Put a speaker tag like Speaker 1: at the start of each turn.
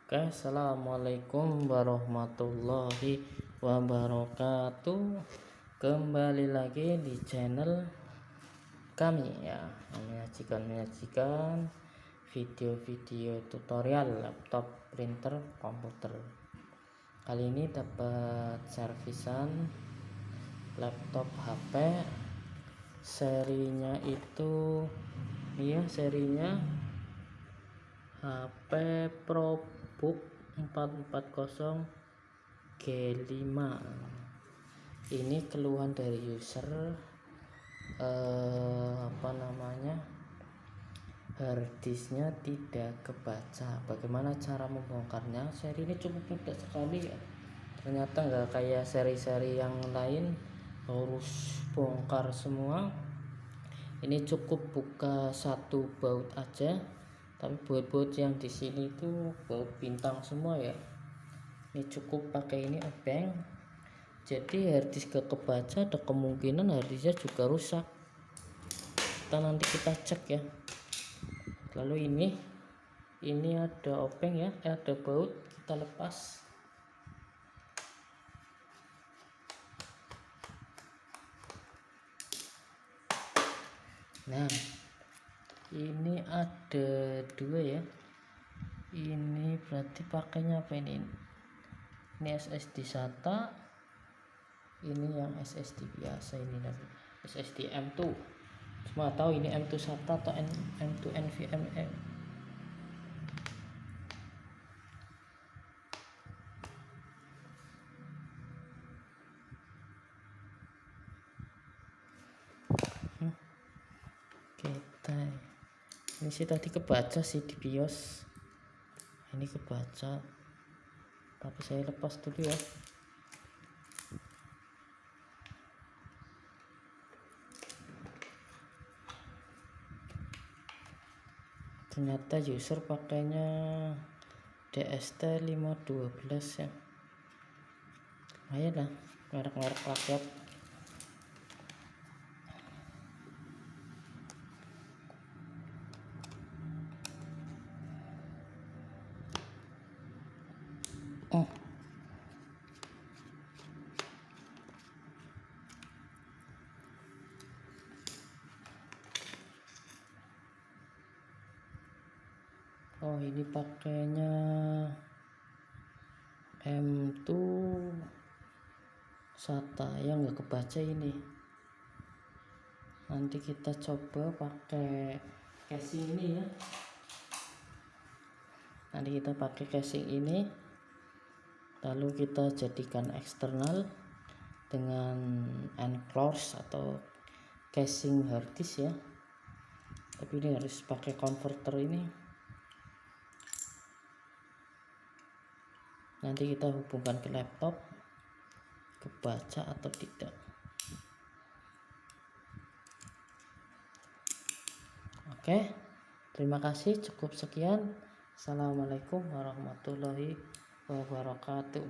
Speaker 1: Oke, assalamualaikum warahmatullahi wabarakatuh. Kembali lagi di channel kami ya, menyajikan video-video tutorial laptop, printer, komputer. Kali ini dapat servisan laptop HP, serinya itu serinya HP ProBook 440 G5. Ini keluhan dari user, harddisknya tidak kebaca. Bagaimana cara membongkarnya? Seri ini cukup mudah sekali ya. Ternyata nggak kayak seri-seri yang lain harus bongkar semua. Ini cukup buka satu baut aja, tapi baut-baut yang di sini itu baut bintang semua ya. Ini cukup pakai ini obeng. Jadi harddisk gak kebaca, ada kemungkinan harddisknya juga rusak. Nanti kita cek ya. Lalu ini ada obeng ya, ada baut, kita lepas. Nah, ini ada dua ya. Ini berarti pakainya apa ini? Ini SSD SATA, ini yang SSD biasa, ini SSD M2. Cuma tahu ini M2 SATA atau M2 NVMe. Kita ini sih tadi kebaca sih di BIOS, ini kebaca, tapi saya lepas dulu ya. Ternyata user pakainya DST 512 ya. Ayolah, merek-merek rakyat. Oh, ini pakainya M2 SATA yang nggak kebaca ini. Nanti kita coba pakai casing ini ya. Nanti kita pakai casing ini, lalu kita jadikan eksternal dengan enclose atau casing harddisk ya. Tapi ini harus pakai converter ini. Nanti kita hubungkan ke laptop, kebaca atau tidak. Oke, terima kasih, cukup sekian. Assalamualaikum warahmatullahi wabarakatuh.